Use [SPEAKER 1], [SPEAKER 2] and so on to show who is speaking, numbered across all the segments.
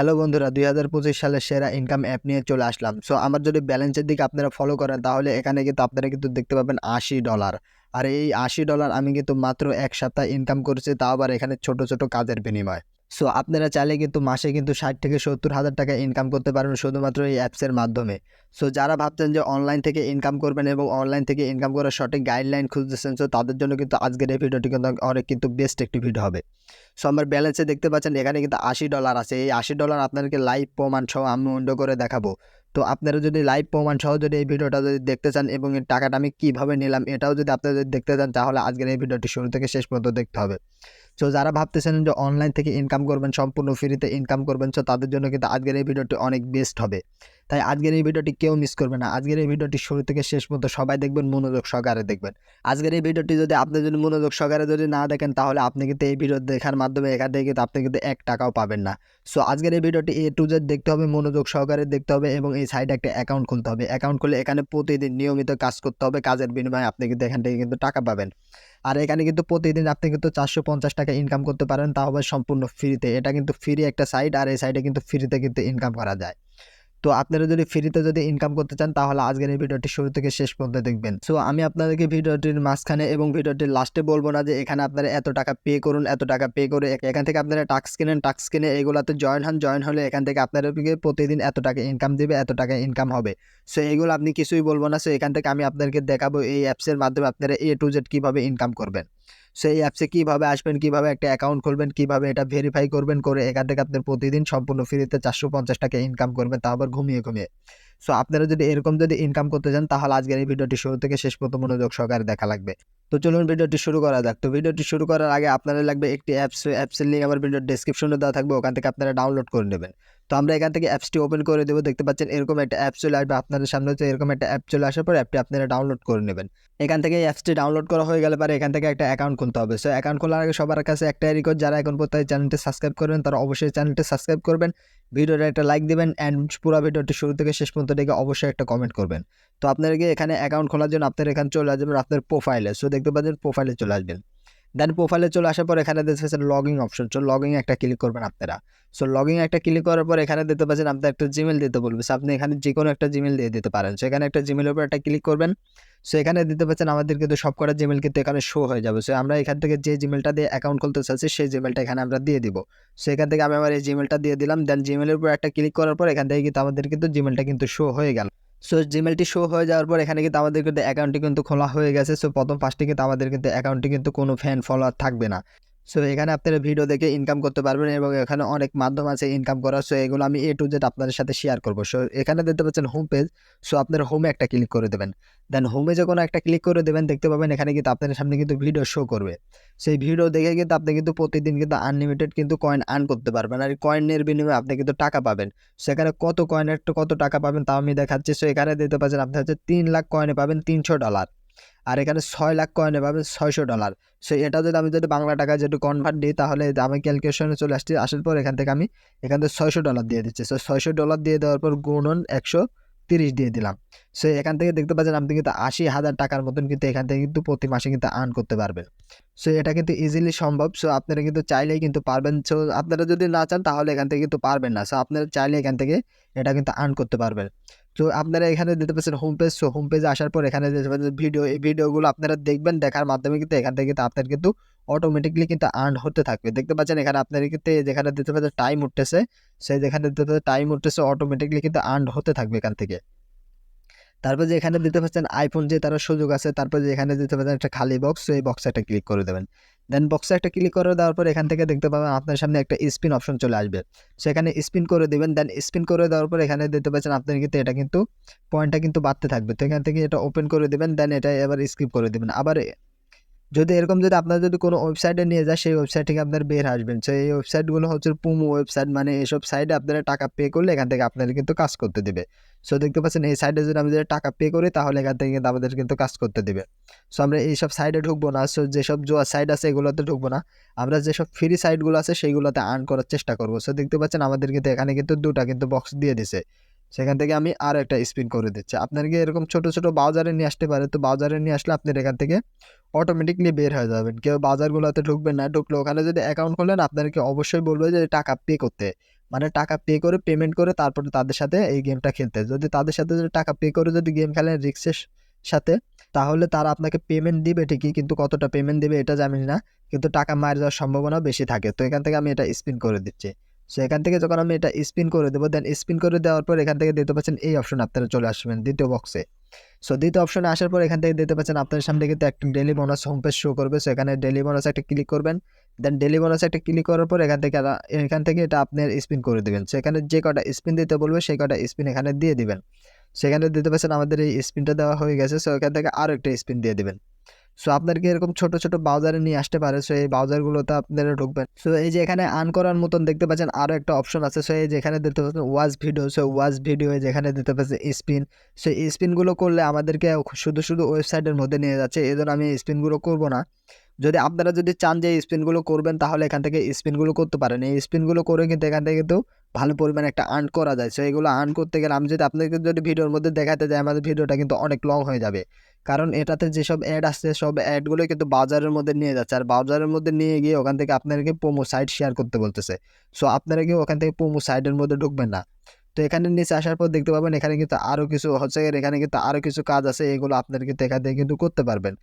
[SPEAKER 1] Hello বন্ধুরা, ২০২৫ সালের সেরা ইনকাম অ্যাপ নিয়ে চলে আসলাম। সো আমার যদি ব্যালেন্সের দিকে আপনারা ফলো করেন তাহলে এখানে কিন্তু আপনারা কিন্তু দেখতে পাবেন $৮০। আর এই $৮০ আমি কিন্তু মাত্র ১ সপ্তাহ ইনকাম করেছি, তাও আবার এখানে ছোট, ছোট কাজের বিনিময়ে। সো আপনারা চাইলে কিন্তু মাসে কিন্তু ৬০ থেকে ৭০ হাজার টাকা ইনকাম করতে পারবেন শুধুমাত্র এই অ্যাপসের মাধ্যমে। সো যারা ভাবছেন যে অনলাইন থেকে ইনকাম করবেন এবং অনলাইন থেকে ইনকাম করার সঠিক গাইডলাইন খুঁজতেছেন, সো তাদের জন্য কিন্তু আজকের এই ভিডিওটি কিন্তু অনেক কিন্তু বেস্ট একটি ভিডিও হবে। সো আমার ব্যালেন্সে দেখতে পাচ্ছেন এখানে কিন্তু $৮০ আছে। এই $৮০ আপনাদেরকে লাইভ প্রমাণ সহ আমি উইন্ডো করে দেখাবো। তো আপনারা যদি লাইভ প্রমাণ সহ যদি এই ভিডিওটা যদি দেখতে চান এবং এর টাকাটা আমি কিভাবে নিলাম এটাও যদি আপনারা যদি দেখতে চান তাহলে আজকের এই ভিডিওটি শুরু থেকে শেষ পর্যন্ত দেখতে হবে। সো যারা ভাবতেছেন যে অনলাইন থেকে ইনকাম করবেন, সম্পূর্ণ ফ্রিতে ইনকাম করবেন, সো তাদের জন্য কিন্তু আজকের এই ভিডিওটি অনেক বেস্ট হবে। তাই আজকের এই ভিডিওটি কেউ মিস করবে না। আজকের এই ভিডিওটি শুরু থেকে শেষ পর্যন্ত সবাই দেখবেন, মনোযোগ সহকারে দেখবেন। আজকের এই ভিডিওটি যদি আপনি যদি মনোযোগ সহকারে যদি না দেখেন তাহলে আপনি কিন্তু এই ভিডিও দেখার মাধ্যমে এখান থেকে কিন্তু আপনি কিন্তু ১ টাকাও পাবেন না। সো আজকের এই ভিডিওটি A to Z দেখতে হবে, মনোযোগ সহকারে দেখতে হবে এবং এই সাইডে একটা অ্যাকাউন্ট খুলতে হবে। অ্যাকাউন্ট খুলে এখানে প্রতিদিন নিয়মিত কাজ করতে হবে। কাজের বিনিময়ে আপনি কিন্তু এখান থেকে কিন্তু টাকা পাবেন। আর এখানে কিন্তু প্রতিদিন আপনি কিন্তু ৳৪৫০ ইনকাম করতে পারেন, তাও আবার সম্পূর্ণ ফ্রিতে। এটা কিন্তু ফ্রি একটা সাইট আর এই সাইটে কিন্তু ফ্রিতে কিন্তু ইনকাম করা যায়। তো আপনারা যদি ফ্রিতে যদি ইনকাম করতে চান তাহলে আজকের এই ভিডিওটি শুরু থেকে শেষ পর্যন্ত দেখবেন। সো আমি আপনাদেরকে ভিডিওটির মাঝখানে এবং ভিডিওটির লাস্টে বলবো না যে এখানে আপনারা এত টাকা পে করুন, এত টাকা পে করে এখান থেকে আপনারা টাস্ক কিনেন, টাস্ক কিনে এগুলাতে জয়েন হন, জয়েন হলে এখান থেকে আপনাদেরকে প্রতিদিন এত টাকা ইনকাম দিবে, এত টাকা ইনকাম হবে। সো এগুলো আপনি কিছুই বলবো না। সো এখান থেকে আমি আপনাদেরকে দেখাবো এই অ্যাপসের মাধ্যমে আপনারা A to Z কিভাবে ইনকাম করবেন। সো এই অ্যাপসে কিভাবে আসবেন, কিভাবে একটা অ্যাকাউন্ট খুলবেন, কিভাবে এটা ভেরিফাই করবেন, করে এখান থেকে আপনি প্রতিদিন সম্পূর্ণ ফ্রিতে ৳৪৫০ ইনকাম করবেন, তাও আবার ঘুমিয়ে, ঘুমিয়ে। সো আপনারা যদি এরকম যদি ইনকাম করতে চান তাহলে আজকের এই ভিডিওটি শুরু থেকে শেষ পর্যন্ত মনোযোগ সহকারে দেখা লাগবে। তো চলুন ভিডিওটি শুরু করা যাক। তো ভিডিওটি শুরু করার আগে আপনাদের লাগবে একটি অ্যাপসের লিঙ্ক আমার ভিডিওর ডেসক্রিপশনে দেওয়া থাকবে, ওখান থেকে আপনারা ডাউনলোড করে নেবেন। তো আমরা এখান থেকে অ্যাপসটি ওপেন করে দেবো। দেখতে পাচ্ছেন এরকম একটা অ্যাপ চলে আসবে আপনাদের সামনে, হচ্ছে এরকম একটা অ্যাপ চলে আসার পর অ্যাপটি আপনারা ডাউনলোড করে নেবেন। এখান থেকে এই অ্যাপসটি ডাউনলোড করা হয়ে গেলে পরে এখান থেকে একটা অ্যাকাউন্ট খুলতে হবে। সো অ্যাকাউন্ট খোলার আগে সবার কাছে একটাই রিকোয়েস্ট, যারা এখন পর্যন্ত চ্যানেলটি সাবস্ক্রাইব করবেন তারা অবশ্যই চ্যানেলটি সাবস্ক্রাইব করবেন, ভিডিওটা একটা লাইক দিবেন অ্যান্ড পুরো ভিডিওটি শুরু থেকে শেষ পর্যন্ত দেখে অবশ্যই একটা কমেন্ট করবেন। তো আপনাদেরকে এখানে অ্যাকাউন্ট খোলার জন্য আপনারা এখানে চলে আসবেন আপনার প্রোফাইলে। সো দেখতে পাচ্ছেন প্রোফাইলে চলে আসবেন। দেন প্রোফাইলে চলে আসার পর এখানে দেখতে পাচ্ছেন লগইন অপশন। সো লগইন একটা ক্লিক করবেন আপনারা। সো লগইন একটা ক্লিক করার পর এখানে দেখতে পাচ্ছেন আপনার একটা জিমেল দিতে বলবে। সো আপনি এখানে যেকোনো একটা জিমেল দিয়ে দিতে পারেন। সো এখানে একটা জিমেলের উপর একটা ক্লিক করবেন। সো এখানে দিতে পাচ্ছেন আমাদের কিন্তু সবকটা জিমেল কিন্তু এখানে শো হয়ে যাবে। সো আমরা এখান থেকে যে জিমেলটা দিয়ে অ্যাকাউন্ট খুলতে চাচ্ছি সেই জিমেলটা এখানে আমরা দিয়ে দিব। সো এখান থেকে আমি আমার এই জিমেলটা দিয়ে দিলাম। দেন জিমেলের উপর একটা ক্লিক করার পর এখান থেকে কিন্তু আমাদের কিন্তু জিমেলটা কিন্তু শো হয়ে গেল। সো জিমেলটি শো হয়ে যাওয়ার পর এখানে কিন্তু আমাদের কিন্তু অ্যাকাউন্টটি কিন্তু খোলা হয়ে গেছে। সো প্রথম ফার্স্টে কিন্তু আমাদের কিন্তু অ্যাকাউন্টে কিন্তু কোনো ফ্যান ফলোয়ার থাকবে না। সো এখানে আপনারা ভিডিও দেখে ইনকাম করতে পারবেন এবং এখানে অনেক মাধ্যম আছে ইনকাম করার। সো এগুলো আমি A to Z আপনাদের সাথে শেয়ার করবো। সো এখানে দেখতে পাচ্ছেন হোম পেজ। সো আপনারা হোমে একটা ক্লিক করে দেবেন। দেন হোমে যখন একটা ক্লিক করে দেবেন দেখতে পাবেন এখানে কিন্তু আপনাদের সামনে কিন্তু ভিডিও শো করবে। সেই ভিডিও দেখে কিন্তু আপনি কিন্তু প্রতিদিন কিন্তু আনলিমিটেড কিন্তু কয়েন আর্ন করতে পারবেন, আর এই কয়েনের বিনিময়ে আপনি কিন্তু টাকা পাবেন। সেখানে কত কয়েনের কত টাকা পাবেন তাও আমি দেখাচ্ছি। সো এখানে দেখতে পাচ্ছেন আপনি হচ্ছে 3 লাখ কয়েনে পাবেন $300, আর এখানে 6 লাখ কয়েনে পাবেন $600। সো এটা যদি আমি যদি বাংলা টাকায় যদি কনভার্ট দিই তাহলে আমি ক্যালকুলেশনে চলে আসছি। আসার পর এখান থেকে আমি এখান থেকে $600 দিয়ে দিচ্ছি। সো $600 দিয়ে দেওয়ার পর গুণন 130 দিয়ে দিলাম। সো এখান থেকে দেখতে পাচ্ছেন আপনি কিন্তু 80,000 টাকার মতন কিন্তু এখান থেকে কিন্তু প্রতি মাসে কিন্তু আর্ন করতে পারবেন। সো এটা কিন্তু ইজিলি সম্ভব। সো আপনারা কিন্তু চাইলেই কিন্তু পারবেন। সো আপনারা যদি না চান তাহলে এখান থেকে কিন্তু পারবেন না। সো আপনারা চাইলে এখান থেকে এটা কিন্তু আর্ন করতে পারবেন। তো আপনারা এখানে দেখতে পাচ্ছেন হোম পেজ। সো হোম পেজে আসার পর এখানে দেখতে পাচ্ছেন ভিডিও, এই ভিডিওগুলো আপনারা দেখবেন, দেখার মাধ্যমে কিন্তু এখান থেকে কিন্তু আপনার কিন্তু অটোমেটিকলি কিন্তু আর্ন হতে থাকবে। দেখতে পাচ্ছেন এখানে আপনার কিন্তু যেখানে দেখতে পাচ্ছেন টাইম উঠতেছে, সেই যেখানে দেখতে পাচ্ছেন টাইম উঠতেছে অটোমেটিকলি কিন্তু আর্ন হতে থাকবে এখান থেকে। তারপর যে এখানে দিতে পাচ্ছেন আইফোন যে তার সুযোগ আছে, তারপর যে এখানে দিতে পাচ্ছেন একটা খালি বক্স, এই বক্সে একটা ক্লিক করে দেবেন। দেন বক্সে একটা ক্লিক করে দেওয়ার পর এখান থেকে দেখতে পাবেন আপনার সামনে একটা স্পিন অপশন চলে আসবে। সেখানে স্পিন করে দেবেন। দেন স্পিন করে দেওয়ার পর এখানে দেখতে পাচ্ছেন আপনার কিন্তু এটা কিন্তু পয়েন্টটা কিন্তু বাড়তে থাকবে। তো এখান থেকে এটা ওপেন করে দেবেন। দেন এটা এবার স্কিপ করে দেবেন। আবার যদি এরকম যদি আপনার যদি কোনো ওয়েবসাইটে নিয়ে যায় সেই ওয়েবসাইট থেকে আপনার বের আসবেন। সো এই ওয়েবসাইটগুলো হচ্ছে প্রোমো ওয়েবসাইট, মানে এইসব সাইটে আপনারা টাকা পে করলে এখান থেকে আপনাদের কিন্তু কাজ করতে দেবে। সো দেখতে পাচ্ছেন এই সাইটে যদি আমি যদি টাকা পে করি তাহলে এখান থেকে কিন্তু আমাদের কিন্তু কাজ করতে দেবে। সো আমরা এইসব সাইটে ঢুকবো না। সো যেসব জুয়া সাইট আছে এগুলোতে ঢুকবো না। আমরা যেসব ফ্রি সাইটগুলো আছে সেইগুলোতে আর্ন করার চেষ্টা করবো। সো দেখতে পাচ্ছেন আমাদের কিন্তু এখানে কিন্তু দুটা কিন্তু বক্স দিয়ে দিছে। সেখান থেকে আমি আরও একটা স্পিন করে দিচ্ছি। আপনাকে এরকম ছোট, ছোট বাউচারে নিয়ে আসতে পারে। তো বাউচারে নিয়ে আসলে আপনার এখান থেকে অটোমেটিকলি বের হয়ে যাবেন। কেউ বাজারগুলোতে ঢুকবেন না। ঢুকলে ওখানে যদি অ্যাকাউন্ট খোলেন আপনাদেরকে অবশ্যই বলবে যে টাকা পে করতে। মানে টাকা পে করে পেমেন্ট করে তারপরে তাদের সাথে এই গেমটা খেলতে। যদি তাদের সাথে যদি টাকা পে করে যদি গেম খেলেন রিস্কের সাথে, তাহলে তারা আপনাকে পেমেন্ট দিবে ঠিকই, কিন্তু কতটা পেমেন্ট দিবে এটা জানি না। কিন্তু টাকা মার যাওয়ার সম্ভাবনা বেশি থাকে। তো এখান থেকে আমি এটা স্পিন করে দিচ্ছি। সো এখান থেকে যখন আমি এটা স্পিন করে দেবো, দেন স্পিন করে দেওয়ার পর এখান থেকে দেখতে পাচ্ছেন এই অপশন আপনারা চলে আসবেন দ্বিতীয় বক্সে। সো দ্বিতীয় অপশনে আসার পর এখান থেকে দেখতে পাচ্ছেন আপনার সামনে কিন্তু একটা daily bonus home page show করবে। সো এখানে ডেইলি বোনাস একটা ক্লিক করবেন। দেন ডেইলি বোনাস একটা ক্লিক করার পর এখান থেকে এটা আপনার স্পিন করে দিবেন। সো এখানে যে কটা স্পিন দিতে বলবে সেই কটা স্পিন এখানে দিয়ে দিবেন। সেখানে দিতে পাচ্ছেন আমাদের এই স্পিনটা দেওয়া হয়ে গেছে। সো এখান থেকে আরও একটা স্পিন দিয়ে দিবেন। সো আপনাদেরকে এরকম ছোট, ছোট বাউচারে নিয়ে আসতে পারে। সো এই বাউচারগুলোতে আপনারা ঢুকবেন। সো এই যে এখানে আর্ন করার মতন দেখতে পাচ্ছেন আরও একটা অপশন আছে। সো এই যে এখানে দেখতে পাচ্ছেন watch video. So watch video যেখানে দেখতে পাচ্ছেন স্পিন। সো এই স্পিনগুলো করলে আমাদেরকে শুধু, শুধু ওয়েবসাইটের মধ্যে নিয়ে যাচ্ছে। এজন্য আমি এই স্পিনগুলো করব না। যদি আপনারা যদি চান যে এই স্পিনগুলো করবেন তাহলে এখান থেকে স্পিনগুলো করতে পারেন। এই স্পিনগুলো করে কিন্তু এখান থেকে কিন্তু ভালো পরিমাণে একটা আর্ন করা যায়। সো এগুলো আর্ন করতে গেলে আমি যদি আপনাদেরকে যদি ভিডিওর মধ্যে দেখাতে যাই আমাদের ভিডিওটা কিন্তু অনেক লং হয়ে যাবে। কারণ এটাতে যেসব অ্যাড আসছে সব অ্যাডগুলোই কিন্তু বাজারের মধ্যে নিয়ে যাচ্ছে। আর বাজারের মধ্যে নিয়ে গিয়ে ওখান থেকে আপনাদেরকে প্রোমো সাইট শেয়ার করতে বলতেছে। সো আপনারা কি ওখান থেকে প্রোমো সাইটের মধ্যে ঢুকবেন না। তো এখানে নিচে আসার পর দেখতে পাবেন এখানে কিন্তু আরও কিছু হচ্ছে, এখানে কিন্তু আরও কিছু কাজ আছে। এগুলো আপনারা কিন্তু এখান থেকে কিন্তু করতে পারবেন।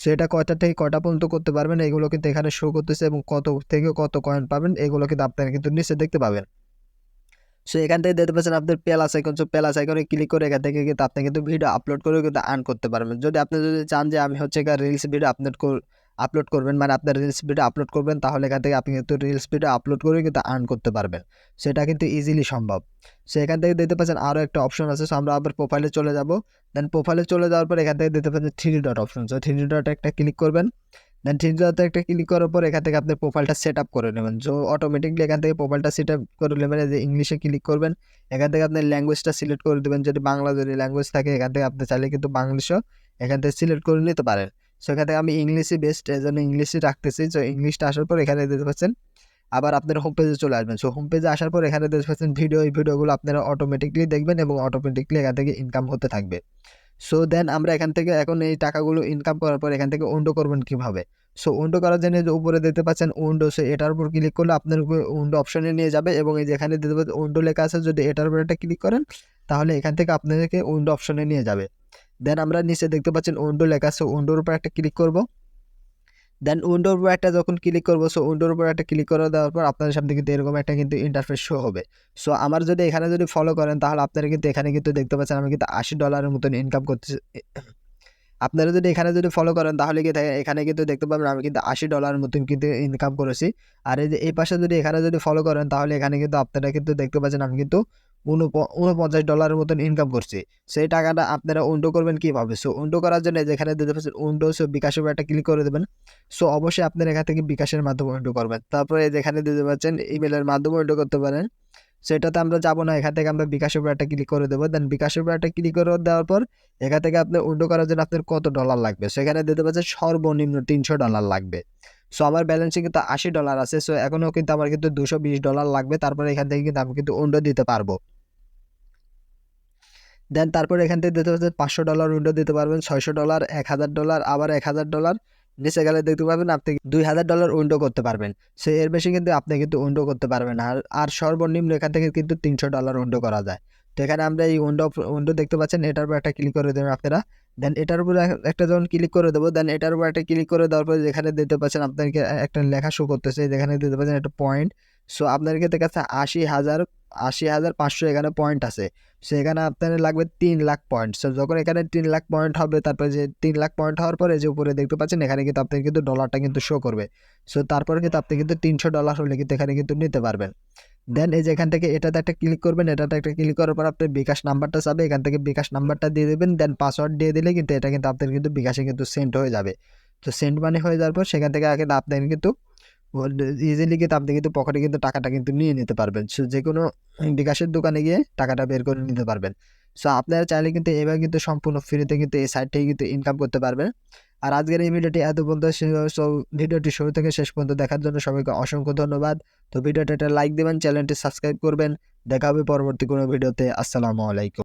[SPEAKER 1] সো এটা কয়টা থেকে কয়টা পর্যন্ত করতে পারবেন এগুলো কিন্তু এখানে শো করতেছে, এবং কত থেকে কত কয়েন পাবেন এগুলো কিন্তু আপনারা কিন্তু নিচে দেখতে পাবেন। সো এখান থেকে দেখতে পাচ্ছেন আপনার প্লাস আইকন। সো প্লাস আইকনে ক্লিক করে এখান থেকে কিন্তু আপনি কিন্তু ভিডিও আপলোড করেও কিন্তু আর্ন করতে পারবেন। যদি আপনি যদি চান যে আমি হচ্ছে রিলস ভিডিও আপলোড করবেন, মানে আপনার রিলস ভিডিও আপলোড করবেন, তাহলে এখান থেকে আপনি কিন্তু রিলস ভিডিও আপলোড করে কিন্তু আর্ন করতে পারবেন। সেটা কিন্তু ইজিলি সম্ভব। সো এখান থেকে দেখতে পাচ্ছেন আরও একটা অপশন আছে। সো আমরা আবার প্রোফাইলে চলে যাব। দেন প্রোফাইলে চলে যাওয়ার পর এখান থেকে দেখতে পাচ্ছেন three dot option. So three dot একটা ক্লিক করবেন। দেন থ্রি ডটে একটা ক্লিক করার পর এখান থেকে আপনার প্রোফাইলটা সেট আপ করে নেবেন। সো অটোমেটিকলি এখান থেকে প্রোফাইলটা সেট আপ করে নেবেন। এই যে ইংলিশে ক্লিক করবেন। এখান থেকে আপনার ল্যাঙ্গুয়েজটা সিলেক্ট করে দেবেন। যদি বাংলা যদি ল্যাঙ্গুয়েজ থাকে এখান থেকে আপনি চাইলে কিন্তু বাংলিশও এখান থেকে সিলেক্ট করে নিতে পারেন। সো এখান থেকে আমি ইংলিশই বেস্ট, এই জন্য ইংলিশই রাখতেছি। সো ইংলিশটা আসার পর এখানে দেখতে পাচ্ছেন আবার আপনার হোম পেজে চলে আসবেন। সো হোম পেজে আসার পর এখানে দেখতে পাচ্ছেন ভিডিও, এই ভিডিওগুলো আপনারা অটোমেটিকলি দেখবেন এবং অটোমেটিকলি এখান থেকে ইনকাম হতে থাকবে। সো দেন আমরা এখান থেকে এখন এই টাকাগুলো ইনকাম করার পর এখান থেকে উইন্ডো করবেন কিভাবে। সো উইন্ডো করার জন্য যে উপরে দেখতে পাচ্ছেন উইন্ডো, সো এটার উপর ক্লিক করলে আপনার উইন্ডো অপশনে নিয়ে যাবে, এবং এই যেখানে দেখতে পাচ্ছেন উইন্ডো লেখা আছে যদি এটার উপর একটা ক্লিক করেন তাহলে এখান থেকে আপনাদেরকে উইন্ডো অপশনে নিয়ে যাবে। দেন আমরা নিচে দেখতে পাচ্ছেন উইন্ডো লেখা আছে, উইন্ডোর উপর একটা ক্লিক করব। দেন উইন্ডোর উপর একটা যখন ক্লিক করবো, সো উইন্ডোর উপর একটা ক্লিক করে দেওয়ার পর আপনাদের সামনে কিন্তু এরকম একটা কিন্তু ইন্টারফেস শো হবে। সো আমার যদি এখানে যদি ফলো করেন তাহলে আপনারা কিন্তু এখানে কিন্তু দেখতে পাচ্ছেন আমি কিন্তু $80 মতন ইনকাম করতেছি। আপনারা যদি এখানে যদি ফলো করেন তাহলে কি এখানে কিন্তু দেখতে পাবেন আমি কিন্তু $80 মতন কিন্তু ইনকাম করেছি। আর এই যে এই পাশে যদি এখানে যদি ফলো করেন তাহলে এখানে কিন্তু আপনারা কিন্তু দেখতে পাচ্ছেন আমি কিন্তু $49 মতন ইনকাম করছি। সেই টাকাটা আপনারা উইন্ডো করবেন কিভাবে। সো উইন্ডো করার জন্য যেখানে দেখতে পাচ্ছেন উইন্ডো, সো বিকাশের উপর একটা ক্লিক করে দেবেন। সো অবশ্যই আপনারা এখান থেকে বিকাশের মাধ্যমে উইন্ডো করবেন। তারপরে যেখানে দিতে পাচ্ছেন ইমেলের মাধ্যমে উইন্ডো করতে পারেন। সেটাতে আমরা যাবো না, এখান থেকে আমরা বিকাশের উপর একটা ক্লিক করে দেবো। দেন বিকাশের উপর একটা ক্লিক করে দেওয়ার পর এখান থেকে আপনি উইন্ডো করার জন্য আপনার কত ডলার লাগবে, সেখানে দিতে পাচ্ছেন সর্বনিম্ন $300 লাগবে। সো আমার ব্যালেন্সে কিন্তু $80 আছে। সো এখনও কিন্তু আমার কিন্তু $220 লাগবে। তারপরে এখান থেকে কিন্তু আমি কিন্তু উইন্ডো দিতে পারবো। দেন তারপরে এখান থেকে দিতে পাচ্ছেন $500 উইন্ডো দিতে পারবেন, $600, $1000, আবার $1000। নিচে গেলে দেখতে পাবেন আপনি $2000 উইন্ডো করতে পারবেন। সো এর বেশি কিন্তু আপনি কিন্তু উইন্ডো করতে পারবেন না। আর সর্বনিম্ন এখান থেকে কিন্তু $300 উইন্ডো করা যায়। তো এখানে আমরা এই উইন্ডো দেখতে পাচ্ছেন, এটার উপর একটা ক্লিক করে দেবেন আপনারা। দেন এটার উপর একটা যখন ক্লিক করে দেবো, দেন এটার উপর একটা ক্লিক করে দেওয়ার পর যেখানে দিতে পাচ্ছেন আপনাকে একটা লেখা শো করতেছে, যেখানে দিতে পাচ্ছেন একটা পয়েন্ট। সো আপনাদেরকে দেখাচ্ছে 80,500 এখানে পয়েন্ট আছে। সেখানে আপনার লাগবে 3 লাখ পয়েন্ট। সো যখন এখানে 3 লাখ পয়েন্ট হবে, তারপরে যে 3 লাখ পয়েন্ট হওয়ার পরে যে উপরে দেখতে পাচ্ছেন এখানে কিন্তু আপনি কিন্তু ডলারটা কিন্তু শো করবে। সো তারপরে কিন্তু আপনি কিন্তু $300 হলে কিন্তু এখানে কিন্তু নিতে পারবেন। দেন এই যে এখান থেকে এটাতে একটা ক্লিক করবেন। এটাতে একটা ক্লিক করার পর আপনার বিকাশ নাম্বারটা চাবে, এখান থেকে বিকাশ নাম্বারটা দিয়ে দেবেন। দেন পাসওয়ার্ড দিয়ে দিলে কিন্তু এটা কিন্তু আপনার কিন্তু বিকাশে কিন্তু সেন্ড হয়ে যাবে। তো সেন্ড মানি হয়ে যাওয়ার পর সেখান থেকে আগে আপনার কিন্তু ইজিলি কিন্তু আপনি কিন্তু পকেটে কিন্তু টাকাটা কিন্তু নিয়ে নিতে পারবেন। সো যে কোনো বিকাশের দোকানে গিয়ে টাকাটা বের করে নিতে পারবেন। সো আপনারা চাইলে কিন্তু এভাবে কিন্তু সম্পূর্ণ ফ্রিতে কিন্তু এই সাইট থেকে কিন্তু ইনকাম করতে পারবেন। আর আজকের এই ভিডিওটি এত পর্যন্ত ছিল। সো ভিডিওটি শুরু থেকে শেষ পর্যন্ত দেখার জন্য সবাইকে অসংখ্য ধন্যবাদ। তো ভিডিওটা একটা লাইক দিবেন, চ্যানেলটি সাবস্ক্রাইব করবেন। দেখা হবে পরবর্তী কোনো ভিডিওতে। আসসালামু আলাইকুম।